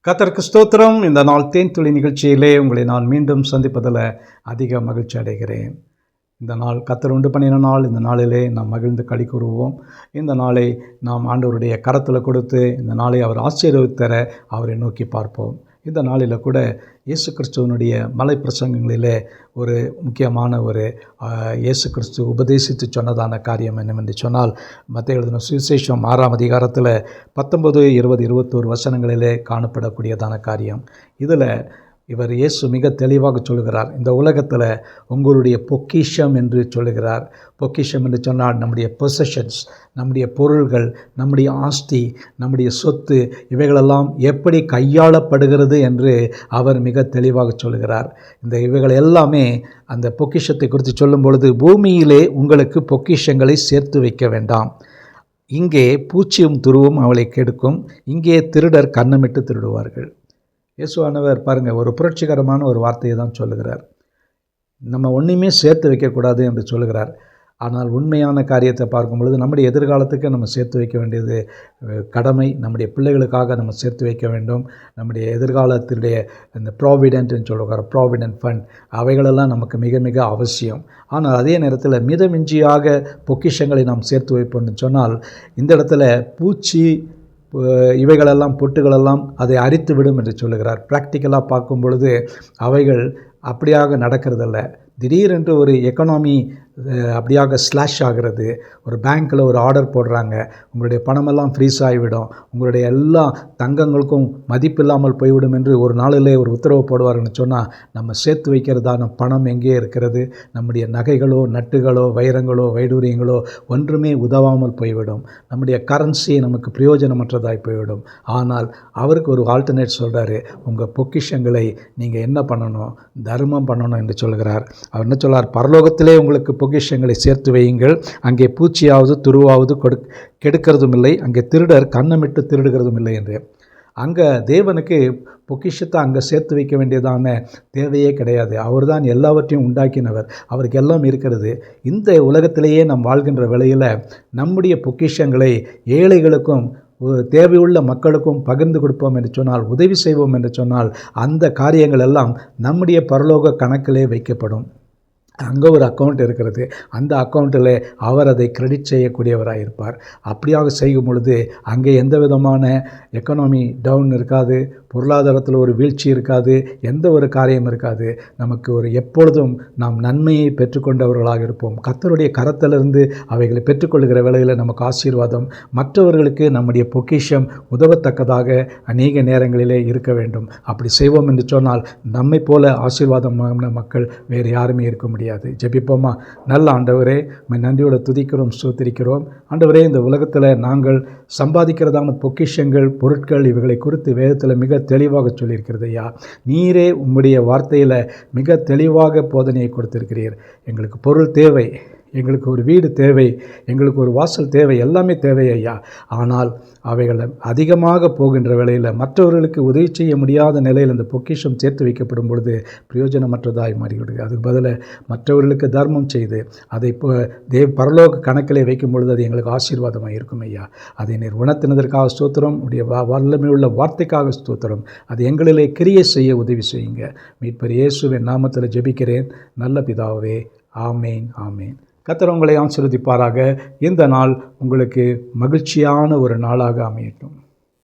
கர்த்தருக்கு ஸ்தோத்திரம். இந்த நாள் தேன் துளி நிகழ்ச்சியிலே உங்களை நான் மீண்டும் சந்திப்பதில் அதிக மகிழ்ச்சி அடைகிறேன். இந்த நாள் கர்த்தர் உண்டு பண்ணின நாள். இந்த நாளிலே நாம் மகிழ்ந்து களி கூறுவோம். இந்த நாளை நாம் ஆண்டவருடைய கரத்தில் கொடுத்து இந்த நாளை அவர் ஆசீர்வதித்தர அவரை நோக்கி பார்ப்போம். இந்த நாளில் கூட இயேசு கிறிஸ்துவனுடைய மலை பிரசங்கங்களிலே ஒரு முக்கியமான இயேசு கிறிஸ்து உபதேசித்து சொன்னதான காரியம் என்னவென்று சொன்னால், மத்தேயு எழுதின சுவிசேஷம் 6ஆம் அதிகாரத்தில் 19, 20, 21 வசனங்களிலே காணப்படக்கூடியதான காரியம். இதில் இவர் இயேசு மிக தெளிவாக சொல்கிறார். இந்த உலகத்தில் உங்களுடைய பொக்கிஷம் என்று சொல்லுகிறார். பொக்கிஷம் என்று சொன்னால் நம்முடைய பொசஷன்ஸ், நம்முடைய பொருள்கள், நம்முடைய ஆஸ்தி, நம்முடைய சொத்து, இவைகளெல்லாம் எப்படி கையாளப்படுகிறது என்று அவர் மிக தெளிவாக சொல்கிறார். இவைகள் எல்லாமே அந்த பொக்கிஷத்தை குறித்து சொல்லும் பொழுது, பூமியிலே உங்களுக்கு பொக்கிஷங்களை சேர்த்து வைக்க வேண்டாம். இங்கே பூச்சியும் துருவும் அவளை கெடுக்கும், இங்கே திருடர் கன்னமிட்டு திருடுவார்கள். இயேசுவானவர் பாருங்கள், ஒரு புரட்சிகரமான ஒரு வார்த்தையை தான் சொல்லுகிறார். நம்ம ஒன்றுமே சேர்த்து வைக்கக்கூடாது என்று சொல்லுகிறார். ஆனால் உண்மையான காரியத்தை பார்க்கும் பொழுது நம்முடைய எதிர்காலத்துக்கு நம்ம சேர்த்து வைக்க வேண்டியது கடமை. நம்முடைய பிள்ளைகளுக்காக நம்ம சேர்த்து வைக்க வேண்டும். நம்முடைய எதிர்காலத்தினுடைய இந்த ப்ராவிடென்ட்னு சொல்லுவார், ப்ராவிடென்ட் ஃபண்ட், அவைகளெல்லாம் நமக்கு மிக மிக அவசியம். ஆனால் அதே நேரத்தில் மிதமிஞ்சியாக பொக்கிஷங்களை நாம் சேர்த்து வைப்போம்னு சொன்னால், இந்த இடத்துல பூச்சி இவைகளெல்லாம் பொட்டுகளெல்லாம் அதை அரித்து விடும் என்று சொல்லுகிறார். ப்ராக்டிக்கலாக பார்க்கும் பொழுது அவைகள் அப்படியாக நடக்கிறதில்ல. திடீரென்று ஒரு எக்கனாமி அப்படியாக ஸ்லாஷ் ஆகிறது. ஒரு பேங்க்கில் ஒரு ஆர்டர் போடுறாங்க, உங்களுடைய பணமெல்லாம் ஃப்ரீஸ் ஆகிவிடும், உங்களுடைய எல்லா தங்கங்களுக்கும் மதிப்பில்லாமல் போய்விடும் என்று ஒரு நாளிலே ஒரு உத்தரவு போடுவார்னு சொன்னால், நம்ம சேர்த்து வைக்கிறதான பணம் எங்கே இருக்கிறது? நம்முடைய நகைகளோ, நட்டுகளோ, வைரங்களோ, வைடூரியங்களோ ஒன்றுமே உதவாமல் போய்விடும். நம்முடைய கரன்சி நமக்கு பிரயோஜனமற்றதாய் போய்விடும். ஆனால் அவருக்கு ஒரு ஆல்டர்னேட் சொல்கிறாரு, உங்கள் பொக்கிஷங்களை நீங்கள் என்ன பண்ணணும்? தர்மம் பண்ணணும் என்று சொல்கிறார். அவர் என்ன சொல்கிறார்? பரலோகத்திலே உங்களுக்கு பொக்கிஷங்களை சேர்த்து வையுங்கள், அங்கே பூச்சியாவது துருவாவது கெடுக்கிறதும் இல்லை, அங்கே திருடர் கன்னமிட்டு திருடுகிறதும் இல்லை என்று. அங்கே தேவனுக்கு பொக்கிஷத்தை அங்கே சேர்த்து வைக்க வேண்டியதான தேவையே கிடையாது. அவர் தான் எல்லாவற்றையும் உண்டாக்கினவர், அவருக்கு எல்லாம் இருக்கிறது. இந்த உலகத்திலேயே நாம் வாழ்கின்ற வேளையில் நம்முடைய பொக்கிஷங்களை ஏழைகளுக்கும் தேவையுள்ள மக்களுக்கும் பகிர்ந்து கொடுப்போம் என்று சொன்னால், உதவி செய்வோம் என்று சொன்னால், அந்த காரியங்கள் எல்லாம் நம்முடைய பரலோக கணக்கிலே வைக்கப்படும். அங்கே ஒரு அக்கௌண்ட் இருக்கிறது, அந்த அக்கௌண்ட்டில் அவர் அதை கிரெடிட் செய்யக்கூடியவராக இருப்பார். அப்படியாக செய்யும் பொழுது அங்கே எந்த விதமான எக்கனாமி டவுன் இருக்காது, பொருளாதாரத்தில் ஒரு வீழ்ச்சி இருக்காது, எந்த ஒரு காரியம் இருக்காது. நமக்கு எப்பொழுதும் நாம் நன்மையை பெற்றுக்கொண்டவர்களாக இருப்போம். கர்த்தருடைய கரத்திலிருந்து அவைகளை பெற்றுக்கொள்கிற வேளையில் நமக்கு ஆசீர்வாதம், மற்றவர்களுக்கு நம்முடைய பொக்கிஷம் உதவத்தக்கதாக அநேக நேரங்களிலே இருக்க வேண்டும். அப்படி செய்வோம் என்று சொன்னால் நம்மை போல ஆசீர்வாதமான மக்கள் வேறு யாருமே இருக்க முடியாது. ஜெபிப்போமா? நல்ல ஆண்டவரே, நன்றியோடு துதிக்கிறோம், ஸ்தோத்திரிக்கிறோம். ஆண்டவரே, இந்த உலகத்தில் நாங்கள் சம்பாதிக்கிறதான பொக்கிஷங்கள், பொருட்கள், இவைகளை குறித்து வேதத்தில் மிக தெளிவாக சொல்லியிருக்கிறது ஐயா. நீரே உம்முடைய வார்த்தையில் மிக தெளிவாக போதனையை கொடுத்திருக்கிறீர். எங்களுக்கு பொருள் தேவை, எங்களுக்கு ஒரு வீடு தேவை, எங்களுக்கு ஒரு வாசல் தேவை, எல்லாமே தேவை ஐயா. ஆனால் அவைகளை அதிகமாக போகின்ற வேளையில் மற்றவர்களுக்கு உதவி செய்ய முடியாத நிலையில் அந்த பொக்கிஷம் சேர்த்து வைக்கப்படும் பொழுது பிரயோஜனமற்றதாய் மாறிவிடுது. அதுக்கு பதில் மற்றவர்களுக்கு தர்மம் செய்து அதை பரலோக கணக்கிலே வைக்கும் பொழுது அது எங்களுக்கு ஆசீர்வாதமாக இருக்கும் ஐயா. அதை நீர் உணர்த்தினதற்காக ஸ்தோத்திரம், உடைய வல்லமை உள்ள வார்த்தைக்காக ஸ்தோத்திரம். அது எங்களிலே கிரியை செய்ய உதவி செய்யுங்க. மீட்பர் இயேசுவின் நாமத்தில் ஜெபிக்கிறேன் நல்ல பிதாவே, ஆமேன், ஆமேன். கர்த்தர் உங்களை ஆசீர்வதிப்பாராக. இந்த நாள் உங்களுக்கு மகிழ்ச்சியான ஒரு நாளாக அமையட்டும்.